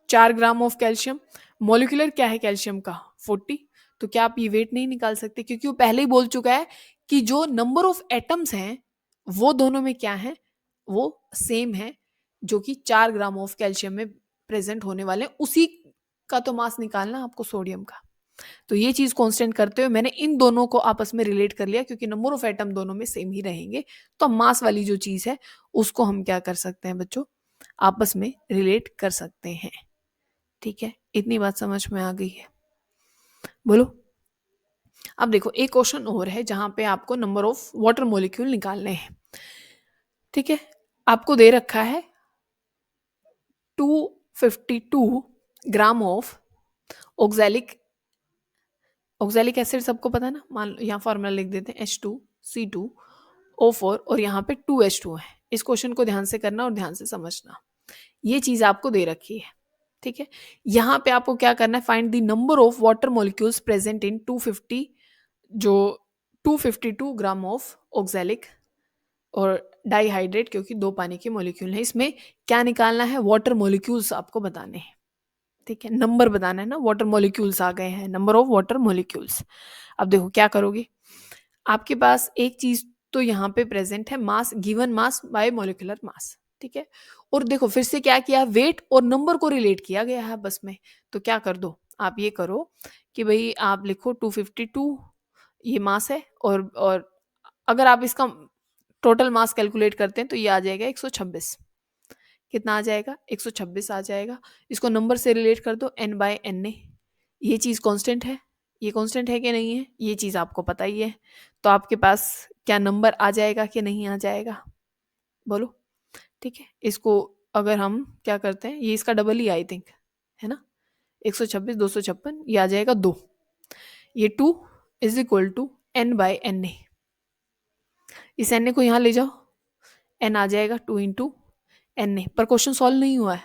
4 ग्राम ऑफ कैल्शियम, मोलिकुलर क्या है कैल्शियम का 40, तो क्या आप ये वेट नहीं निकाल सकते? क्योंकि वो पहले ही बोल चुका है कि जो नंबर ऑफ एटम्स हैं वो दोनों में क्या है, वो सेम है, जो कि 4 ग्राम ऑफ कैल्शियम में प्रेजेंट होने वाले हैं। उसी का तो मास निकालना है आपको सोडियम का। तो ये चीज कांस्टेंट करते हुए मैंने इन दोनों को आपस में रिलेट कर लिया, क्योंकि नंबर ऑफ एटम दोनों में सेम ही रहेंगे। तो मास वाली जो चीज है उसको हम क्या कर सकते हैं बच्चों, आपस में रिलेट कर सकते हैं। ठीक है, इतनी बात समझ में आ गई है? बोलो। अब देखो एक क्वेश्चन और है जहां पे आपको नंबर ऑफ वाटर मॉलिक्यूल निकालने हैं। ठीक है, आपको दे रखा है 252 gram of oxalic oxalic acid, सबको पता है ना, मान लो यहाँ फॉर्मूला लिख देते हैं H2C2O4 और यहाँ पे 2H2 है। इस क्वेश्चन को ध्यान से करना और ध्यान से समझना। ये चीज आपको दे रखी है, ठीक है। यहाँ पे आपको क्या करना है, find the number of water molecules present in 250, जो 252 ग्राम ऑफ ऑक्सैलिक और डाइहाइड्रेट, क्योंकि 2 पानी के मॉलिक्यूल है इसमें। क्या निकालना है, वाटर मॉलिक्यूल्स आपको बताने हैं। ठीक है, नंबर बताना है ना, वाटर मॉलिक्यूल्स आ गए हैं, नंबर ऑफ वाटर मॉलिक्यूल्स। अब देखो क्या करोगे, आपके पास एक चीज तो यहाँ पे प्रेजेंट है, mass, given mass by molecular mass. ठीक है, और देखो फिर से क्या किया, वेट और नंबर को रिलेट किया गया है बस में। तो क्या कर दो, आप ये करो कि भाई आप लिखो 252 ये मास है, और अगर आप इसका टोटल मास कैलकुलेट करते हैं तो ये आ जाएगा 126। कितना आ जाएगा, 126 आ जाएगा। इसको नंबर से रिलेट कर दो, n बाय एन ए। ये चीज कांस्टेंट है, ये कांस्टेंट है कि नहीं है, ये चीज आपको पता ही है। तो आपके पास क्या नंबर आ जाएगा कि नहीं आ जाएगा, बोलो। ठीक है, इसको अगर हम क्या करते हैं, ये इसका डबल ही आई थिंक है ना, 126 256, ये आ जाएगा 2। ये 2 is equal to n by N A. इस एन ए को यहाँ ले जाओ, n आ जाएगा 2 इंटू एन ए। पर क्वेश्चन सॉल्व नहीं हुआ है,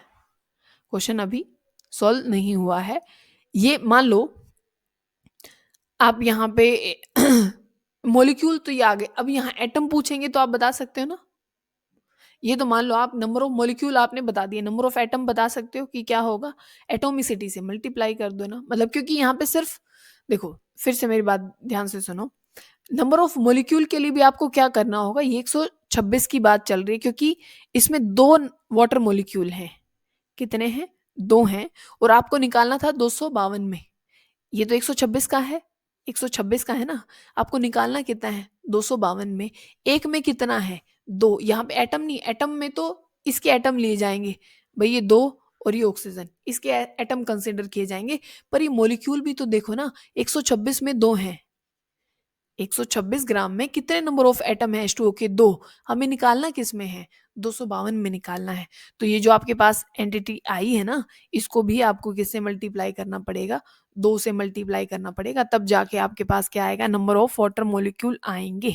क्वेश्चन अभी सॉल्व नहीं हुआ है। ये मान लो आप यहाँ पे मॉलिक्यूल तो ये आ गए, अब यहाँ एटम पूछेंगे तो आप बता सकते हो ना। ये तो मान लो आप नंबर ऑफ मॉलिक्यूल आपने बता दिया, नंबर ऑफ एटम बता सकते हो कि क्या होगा, एटोमिसिटी से मल्टीप्लाई कर दो ना। मतलब क्योंकि यहाँ पे सिर्फ देखो, फिर से मेरी बात ध्यान से सुनो, नंबर ऑफ मॉलिक्यूल के लिए भी आपको क्या करना होगा, ये 126 की बात चल रही है क्योंकि इसमें 2 वाटर मॉलिक्यूल हैं। कितने हैं, 2 हैं, और आपको निकालना था 252 में। ये तो 126 का है, 126 का है ना, आपको निकालना कितना है 252 में। एक में कितना है, 2। यहाँ पे एटम नहीं, एटम में तो इसके एटम लिए जाएंगे भाई, ये 2 और ये ऑक्सीजन, इसके एटम कंसिडर किए जाएंगे। पर ये मॉलिक्यूल भी तो देखो ना, 126 में 2 हैं। 126 ग्राम में कितने नंबर ऑफ एटम है H2O के, 2। हमें निकालना किस में है, 252 में निकालना है। तो ये जो आपके पास एंटिटी आई है ना, इसको भी आपको किससे मल्टीप्लाई करना पड़ेगा, 2 से मल्टीप्लाई करना पड़ेगा, तब जाके आपके पास क्या आएगा, नंबर ऑफ वाटर मॉलिक्यूल आएंगे।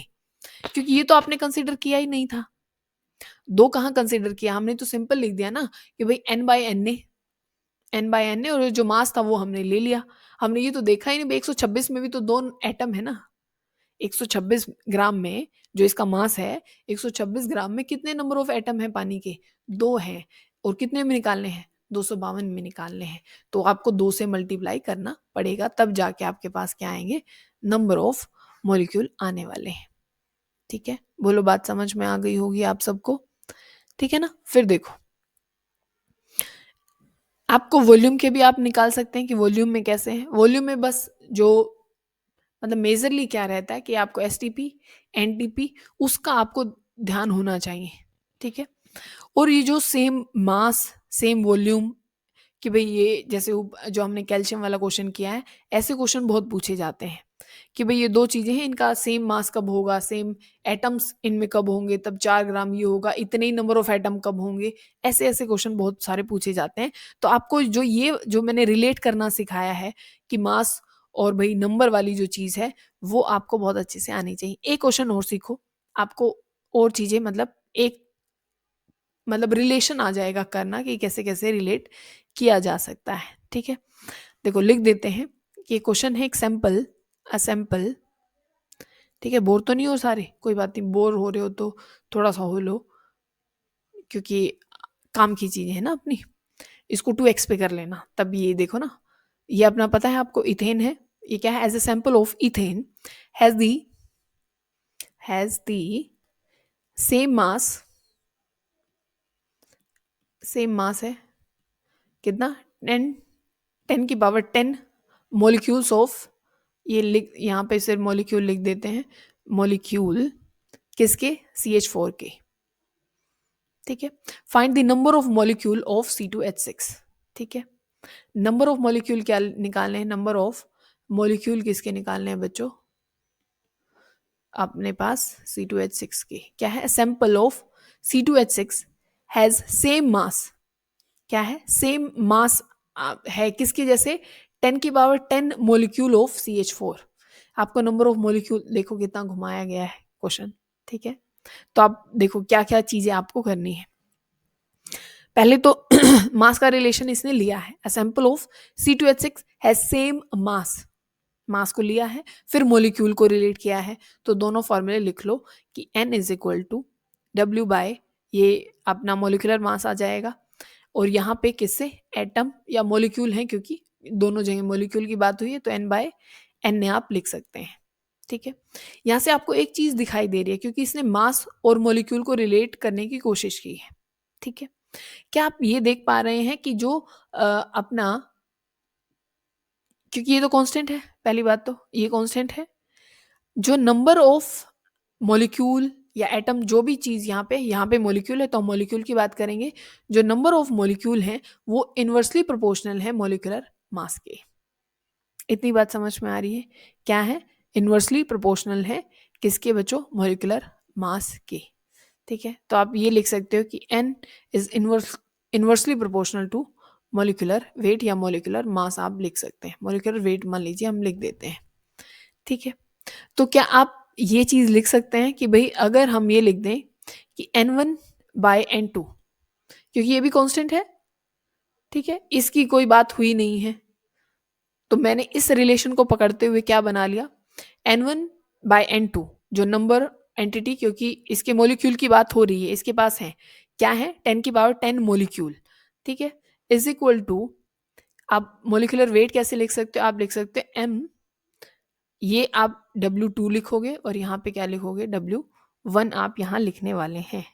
क्योंकि ये तो आपने कंसिडर किया ही नहीं था, 2 कहाँ कंसिडर किया, हमने तो सिंपल लिख दिया ना कि भाई n by N A, n by N A, और जो मास था वो हमने ले लिया। हमने ये तो देखा ही नहीं भाई 126 में भी तो 2 एटम है ना। 126 ग्राम में जो इसका मास है, 126 ग्राम में कितने नंबर ऑफ एटम है पानी के, 2 हैं। और कितने में निकालने हैं, 252 में निकालने हैं। तो आपको 2 से मल्टीप्लाई करना पड़ेगा, तब जाके आपके पास क्या आएंगे, नंबर ऑफ मॉलिक्यूल आने वाले हैं। ठीक है, बोलो, बात समझ में आ गई होगी आप सबको, ठीक है ना। फिर देखो, आपको वॉल्यूम के भी आप निकाल सकते हैं कि वॉल्यूम में कैसे है। वॉल्यूम में बस जो मतलब मेजरली क्या रहता है कि आपको एसटीपी एनटीपी उसका आपको ध्यान होना चाहिए। ठीक है, और ये जो सेम मास सेम वॉल्यूम, कि भाई ये जैसे जो हमने कैल्शियम वाला क्वेश्चन किया है, ऐसे क्वेश्चन बहुत पूछे जाते हैं कि भाई ये 2 चीजें हैं, इनका सेम मास कब होगा, सेम एटम्स इनमें कब होंगे, तब 4 ग्राम ये होगा, इतने ही नंबर ऑफ एटम कब होंगे। ऐसे ऐसे क्वेश्चन बहुत सारे पूछे जाते हैं। तो आपको जो ये जो मैंने रिलेट करना सिखाया है कि मास और भाई नंबर वाली जो चीज है, वो आपको बहुत अच्छे से आनी चाहिए। एक क्वेश्चन और सीखो, आपको और चीजें मतलब एक मतलब रिलेशन आ जाएगा करना कि कैसे कैसे रिलेट किया जा सकता है। ठीक है, देखो लिख देते हैं कि क्वेश्चन है एक सैंपल, अ सैंपल। ठीक है, बोर तो नहीं हो सारे, कोई बात नहीं, बोर हो रहे हो तो थोड़ा सा हो लो, क्योंकि काम की चीजें है ना अपनी। इसको 2x पे कर लेना, तब ये देखो ना, ये अपना पता है आपको इथेन है, ये क्या है, as a sample of ethane has the same mass है कितना, 10 10 की पावर 10 मॉलिक्यूल्स ऑफ, ये लिख यहाँ पे सिर्फ मॉलिक्यूल लिख देते हैं, मॉलिक्यूल किसके, CH4 के, ठीक है। Find the number of molecule of C2H6, ठीक है। नंबर ऑफ मॉलिक्यूल क्या निकालने हैं, नंबर ऑफ मॉलिक्यूल किसके निकालने हैं बच्चों, अपने पास C2H6 के, क्या है, sample of C2H6 has same mass, क्या है, सेम मास है किसके जैसे, 10 की पावर 10 मॉलिक्यूल ऑफ CH4। आपको नंबर ऑफ मॉलिक्यूल देखो कितना घुमाया गया है क्वेश्चन, ठीक है। तो आप देखो क्या क्या चीजें आपको करनी है। पहले तो मास का रिलेशन इसने लिया है, a sample of C2H6 has same mass को लिया है, फिर मॉलिक्यूल को रिलेट किया है। तो दोनों फॉर्मूले लिख लो कि N is equal to W by, ये अपना मॉलिक्यूलर मास आ जाएगा, और यहाँ पे किससे, एटम या मॉलिक्यूल है, क्योंकि दोनों जगह मॉलिक्यूल की बात हुई है, तो N बाय N आप लिख सकते हैं, ठीक है। यहाँ से आपको एक चीज दिखाई दे रही है, क्योंकि इसने मास और मॉलिक्यूल को रिलेट करने की कोशिश की है, ठीक है। क्या आप ये देख पा रहे हैं कि जो अपना, क्योंकि ये तो कांस्टेंट है, पहली बात तो ये कांस्टेंट है, जो नंबर ऑफ मॉलिक्यूल या एटम, जो भी चीज यहाँ पे मॉलिक्यूल है तो हम मॉलिक्यूल की बात करेंगे, जो नंबर ऑफ मॉलिक्यूल है वो इनवर्सली प्रोपोर्शनल है मॉलिक्यूलर मास के। इतनी बात समझ में आ रही है, क्या है, इनवर्सली प्रोपोर्शनल है किसके बच्चों, मॉलिक्यूलर मास के, ठीक है। तो आप ये लिख सकते हो कि N is inversely proportional to molecular weight या मॉलिक्यूलर मास आप लिख सकते हैं, मॉलिक्यूलर वेट मान लीजिए हम लिख देते हैं, ठीक है। तो क्या आप ये चीज लिख सकते हैं कि भाई अगर हम ये लिख दें कि N1 बाय N2, क्योंकि ये भी कांस्टेंट है, ठीक है, इसकी कोई बात हुई नहीं है, तो मैंने इस रिलेशन को पकड़ते हुए क्या बना लिया, N1 बाय N2 जो नंबर एंटिटी, क्योंकि इसके मॉलिक्यूल की बात हो रही है, इसके पास है क्या है, 10 की पावर 10 मॉलिक्यूल, ठीक है, इज इक्वल टू, आप मॉलिक्यूलर वेट कैसे लिख सकते हो, आप लिख सकते हो M, ये आप W2 लिखोगे और यहाँ पे क्या लिखोगे, W1 आप यहाँ लिखने वाले हैं,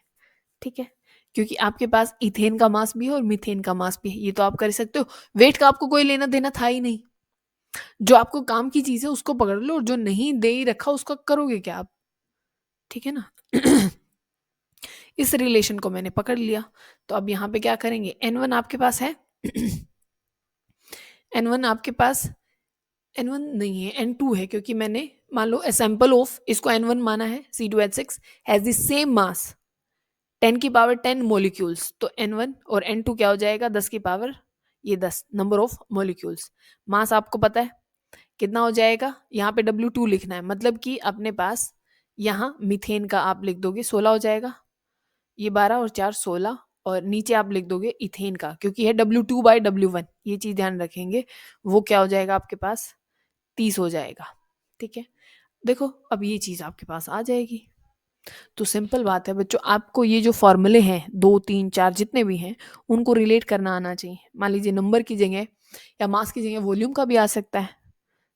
ठीक है, क्योंकि आपके पास इथेन का मास भी है और मीथेन का मास भी है, ये तो आप कर सकते हो। वेट का आपको कोई लेना देना था ही नहीं, जो आपको काम की चीज है उसको पकड़ लो, और जो नहीं दे ही रखा उसका करोगे क्या आप, ठीक है ना। इस रिलेशन को मैंने पकड़ लिया, तो अब यहाँ पे क्या करेंगे, N1 आपके पास है N1 आपके पास, N1 नहीं है, N2 है, क्योंकि मैंने मान लो सैंपल ऑफ, इसको N1 माना है, C2H6 has the same mass 10 की पावर 10 मॉलिक्यूल्स, तो N1 और N2 क्या हो जाएगा, 10 की पावर ये 10 नंबर ऑफ मॉलिक्यूल्स। मास आपको पता है कितना हो जाएगा, यहाँ पे W2 लिखना है, मतलब कि अपने पास यहाँ मीथेन का आप लिख दोगे 16 हो जाएगा, ये 12 और 4 16, और नीचे आप लिख दोगे इथेन का, क्योंकि है W2 बाई W1, ये चीज ध्यान रखेंगे, वो क्या हो जाएगा आपके पास 30 हो जाएगा, ठीक है। देखो अब ये चीज आपके पास आ जाएगी। तो सिंपल बात है बच्चों, आपको ये जो फॉर्मूले हैं 2 3 4 जितने भी हैं उनको रिलेट करना आना चाहिए। मान लीजिए नंबर की जगह या मास की जगह वॉल्यूम का भी आ सकता है,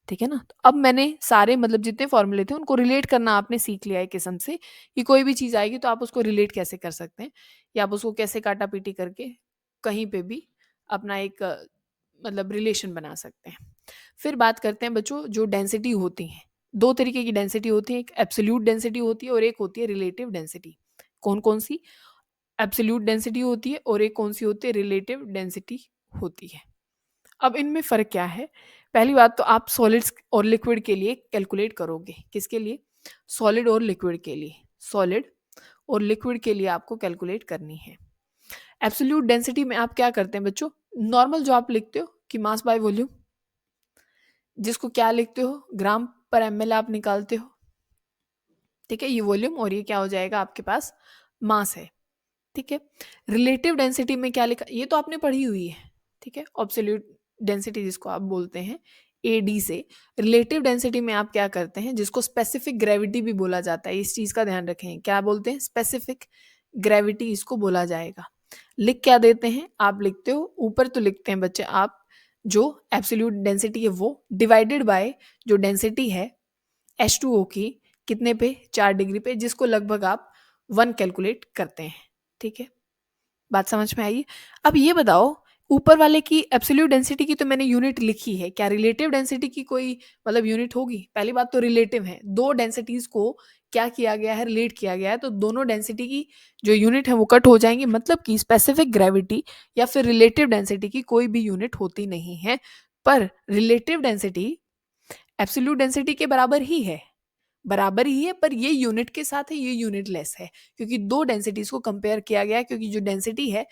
ठीक है ना। तो अब मैंने सारे मतलब जितने फॉर्मूले थे उनको रिलेट करना आपने सीख लिया है किस्म से, कि कोई भी चीज़ आएगी तो आप उसको रिलेट कैसे कर सकते हैं, या आप उसको कैसे काटा पीटी करके कहीं पे भी अपना एक मतलब रिलेशन बना सकते हैं। फिर बात करते हैं बच्चों, जो डेंसिटी होती हैं, दो तरीके की डेंसिटी होती है, एक एब्सोल्यूट डेंसिटी होती है और एक होती है रिलेटिव डेंसिटी। कौन कौन सी, एब्सोल्यूट डेंसिटी होती है और एक कौन सी होती है, रिलेटिव डेंसिटी होती है। अब इनमें फ़र्क क्या है, पहली बात तो आप सॉलिड्स और लिक्विड के लिए कैलकुलेट करोगे, किसके लिए, सॉलिड और लिक्विड के लिए, सॉलिड और लिक्विड के लिए आपको कैलकुलेट करनी है। एब्सोल्यूट डेंसिटी में आप क्या करते हैं बच्चों, नॉर्मल जो आप लिखते हो कि मास बाय वॉल्यूम, जिसको क्या लिखते हो, ग्राम पर ml आप निकालते हो, ठीक है, ये वॉल्यूम और ये क्या हो जाएगा आपके पास मास है, ठीक है। रिलेटिव डेंसिटी में क्या लिखा, ये तो आपने पढ़ी हुई है, ठीक है, एब्सोल्यूट डेंसिटी जिसको आप बोलते हैं AD से। रिलेटिव डेंसिटी में आप क्या करते हैं, जिसको स्पेसिफिक ग्रेविटी भी बोला जाता है, इस चीज का ध्यान रखें, क्या बोलते हैं, स्पेसिफिक ग्रेविटी इसको बोला जाएगा। लिख क्या देते हैं, आप लिखते हो ऊपर तो लिखते हैं बच्चे आप जो एब्सोल्यूट डेंसिटी है वो, डिवाइडेड बाय जो डेंसिटी है H2O की कितने पे, 4 डिग्री पे, जिसको लगभग आप 1 कैलकुलेट करते हैं। ठीक है, बात समझ में आई? अब ये बताओ, ऊपर वाले की एब्सोल्यूट डेंसिटी की तो मैंने यूनिट लिखी है, क्या रिलेटिव डेंसिटी की कोई मतलब यूनिट होगी? पहली बात तो रिलेटिव है, दो डेंसिटीज को क्या किया गया है, रिलेट किया गया है, तो दोनों डेंसिटी की जो यूनिट है वो कट हो जाएंगी, मतलब कि स्पेसिफिक ग्रेविटी या फिर रिलेटिव डेंसिटी की कोई भी यूनिट होती नहीं है। पर रिलेटिव डेंसिटी एब्सोल्यूट डेंसिटी के बराबर ही है, बराबर ही है, पर ये यूनिट के साथ है, ये यूनिट लेस है, क्योंकि दो डेंसिटीज को कंपेयर किया गया है। क्योंकि जो डेंसिटी है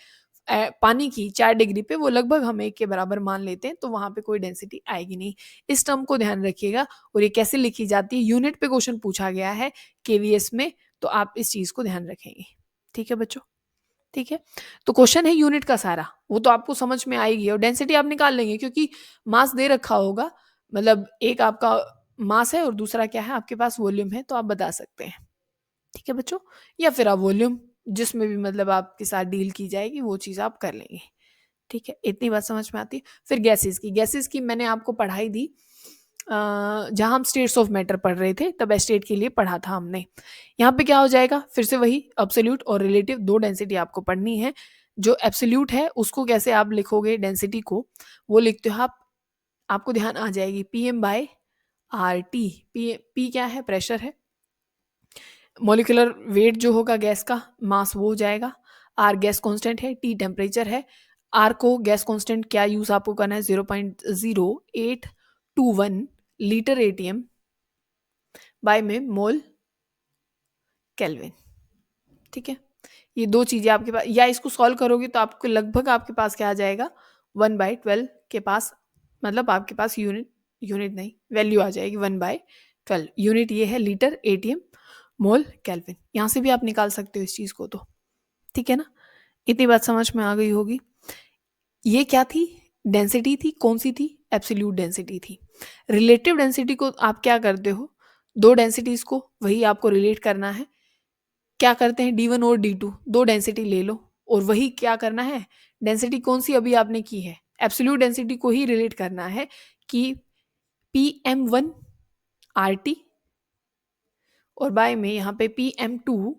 पानी की 4 डिग्री पे, वो लगभग हम एक के बराबर मान लेते हैं, तो वहां पे कोई डेंसिटी आएगी नहीं। इस टर्म को ध्यान रखिएगा। और ये कैसे लिखी जाती है, यूनिट पे क्वेश्चन पूछा गया है केवीएस में, तो आप इस चीज को ध्यान रखेंगे। ठीक है बच्चों, ठीक है। तो क्वेश्चन है यूनिट का सारा, वो तो आपको समझ में आएगी, और डेंसिटी आप निकाल लेंगे क्योंकि मास दे रखा होगा, मतलब एक आपका मास है और दूसरा क्या है आपके पास वॉल्यूम है, तो आप बता सकते हैं। ठीक है बच्चों, या फिर आप वॉल्यूम जिसमें भी मतलब आपके साथ डील की जाएगी वो चीज़ आप कर लेंगे। ठीक है, इतनी बात समझ में आती है। फिर गैसेस की मैंने आपको पढ़ाई दी जहां हम स्टेट्स ऑफ मैटर पढ़ रहे थे, तब स्टेट के लिए पढ़ा था हमने। यहाँ पे क्या हो जाएगा, फिर से वही एब्सोल्यूट और रिलेटिव दो डेंसिटी आपको पढ़नी है। जो एब्सोल्यूट है उसको कैसे आप लिखोगे डेंसिटी को, वो लिखते हो आप, आपको ध्यान आ जाएगी PM/RT। पी क्या है, प्रेशर है। मॉलिक्यूलर वेट जो होगा गैस का, मास वो हो जाएगा। आर गैस कांस्टेंट है, टी टेम्परेचर है। आर को गैस कांस्टेंट क्या यूज आपको करना है, 0.0821 लीटर एटीएम बाय में मोल केल्विन। ठीक है, ये दो चीजें आपके पास, या इसको सॉल्व करोगे तो आपको लगभग आपके पास क्या आ जाएगा, 1/12 के पास, मतलब आपके पास यूनिट, यूनिट नहीं वैल्यू आ जाएगी 1/12। यूनिट ये है लीटर एटीएम मोल केल्विन, यहां से भी आप निकाल सकते हो इस चीज को तो। ठीक है ना, इतनी बात समझ में आ गई होगी। ये क्या थी, डेंसिटी थी, कौन सी थी, एब्सोल्यूट डेंसिटी थी। रिलेटिव डेंसिटी को आप क्या करते हो, दो डेंसिटीज को वही आपको रिलेट करना है। क्या करते हैं, D1 और D2 दो डेंसिटी ले लो, और वही क्या करना है, डेंसिटी कौन सी अभी आपने की है, एब्सोल्यूट डेंसिटी को ही रिलेट करना है कि PM1RT और बाय में यहाँ पे PM2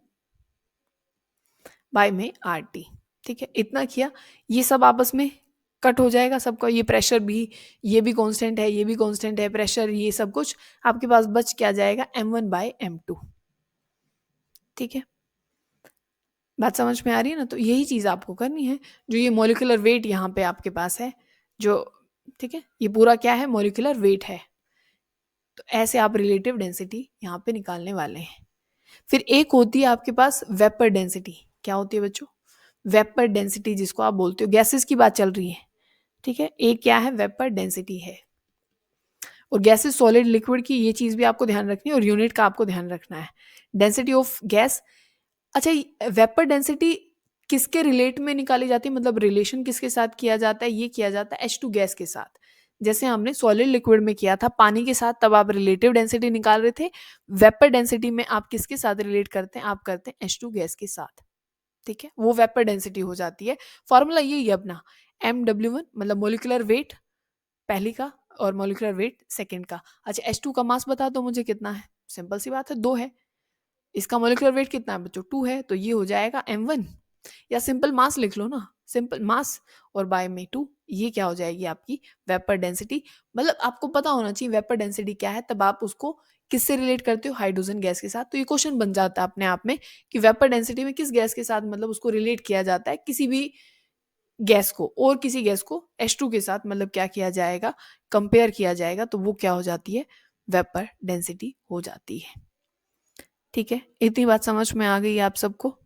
बाय में RT। ठीक है, इतना किया, ये सब आपस में कट हो जाएगा सबका, ये प्रेशर भी, ये भी कांस्टेंट है, ये भी कांस्टेंट है, प्रेशर, ये सब कुछ आपके पास बच क्या जाएगा, M1/M2। ठीक है, बात समझ में आ रही है ना। तो यही चीज आपको करनी है, जो ये मॉलिक्यूलर वेट यहाँ पे आपके पास है जो, ठीक है, ये पूरा क्या है, मॉलिक्यूलर वेट है। तो ऐसे आप रिलेटिव डेंसिटी यहाँ पे निकालने वाले हैं। फिर एक होती है आपके पास वेपर डेंसिटी। क्या होती है बच्चों, वेपर डेंसिटी, जिसको आप बोलते हो, गैसेस की बात चल रही है। ठीक है, एक क्या है, वेपर डेंसिटी है। और गैसेस सॉलिड लिक्विड की ये चीज भी आपको ध्यान रखनी है, और यूनिट का आपको ध्यान रखना है, डेंसिटी ऑफ गैस। अच्छा, वेपर डेंसिटी किसके रिलेट में निकाली जाती है, मतलब रिलेशन किसके साथ किया जाता है, ये किया जाता है H2 गैस के साथ। जैसे हमने सॉलिड लिक्विड में किया था पानी के साथ, तब आप रिलेटिव डेंसिटी निकाल रहे थे। वेपर डेंसिटी में आप किसके साथ रिलेट करते हैं, आप करते हैं H2 गैस के साथ। ठीक है, वो वेपर डेंसिटी हो जाती है। फॉर्मूला यही है अपना, MW1 मतलब मोलिकुलर वेट पहली का, और मोलिकुलर वेट सेकंड का। अच्छा, H2 का मास बता दो मुझे कितना है, सिंपल सी बात है, 2 है। इसका मोलिकुलर वेट कितना है बच्चों, 2 है, तो ये हो जाएगा M1, या सिंपल मास लिख लो ना, सिंपल मास और बाय में 2, ये क्या हो जाएगी आपकी वेपर डेंसिटी। मतलब आपको पता होना चाहिए वेपर डेंसिटी क्या है, तब आप उसको किससे रिलेट करते हो, हाइड्रोजन गैस के साथ। तो ये क्वेश्चन बन जाता है अपने आप में कि वेपर डेंसिटी में किस गैस के साथ मतलब उसको रिलेट किया जाता है, किसी भी गैस को और किसी गैस को H2 के साथ मतलब क्या किया जाएगा, कंपेयर किया जाएगा, तो वो क्या हो जाती है, वेपर डेंसिटी हो जाती है। ठीक है, इतनी बात समझ में आ गई आप सबको।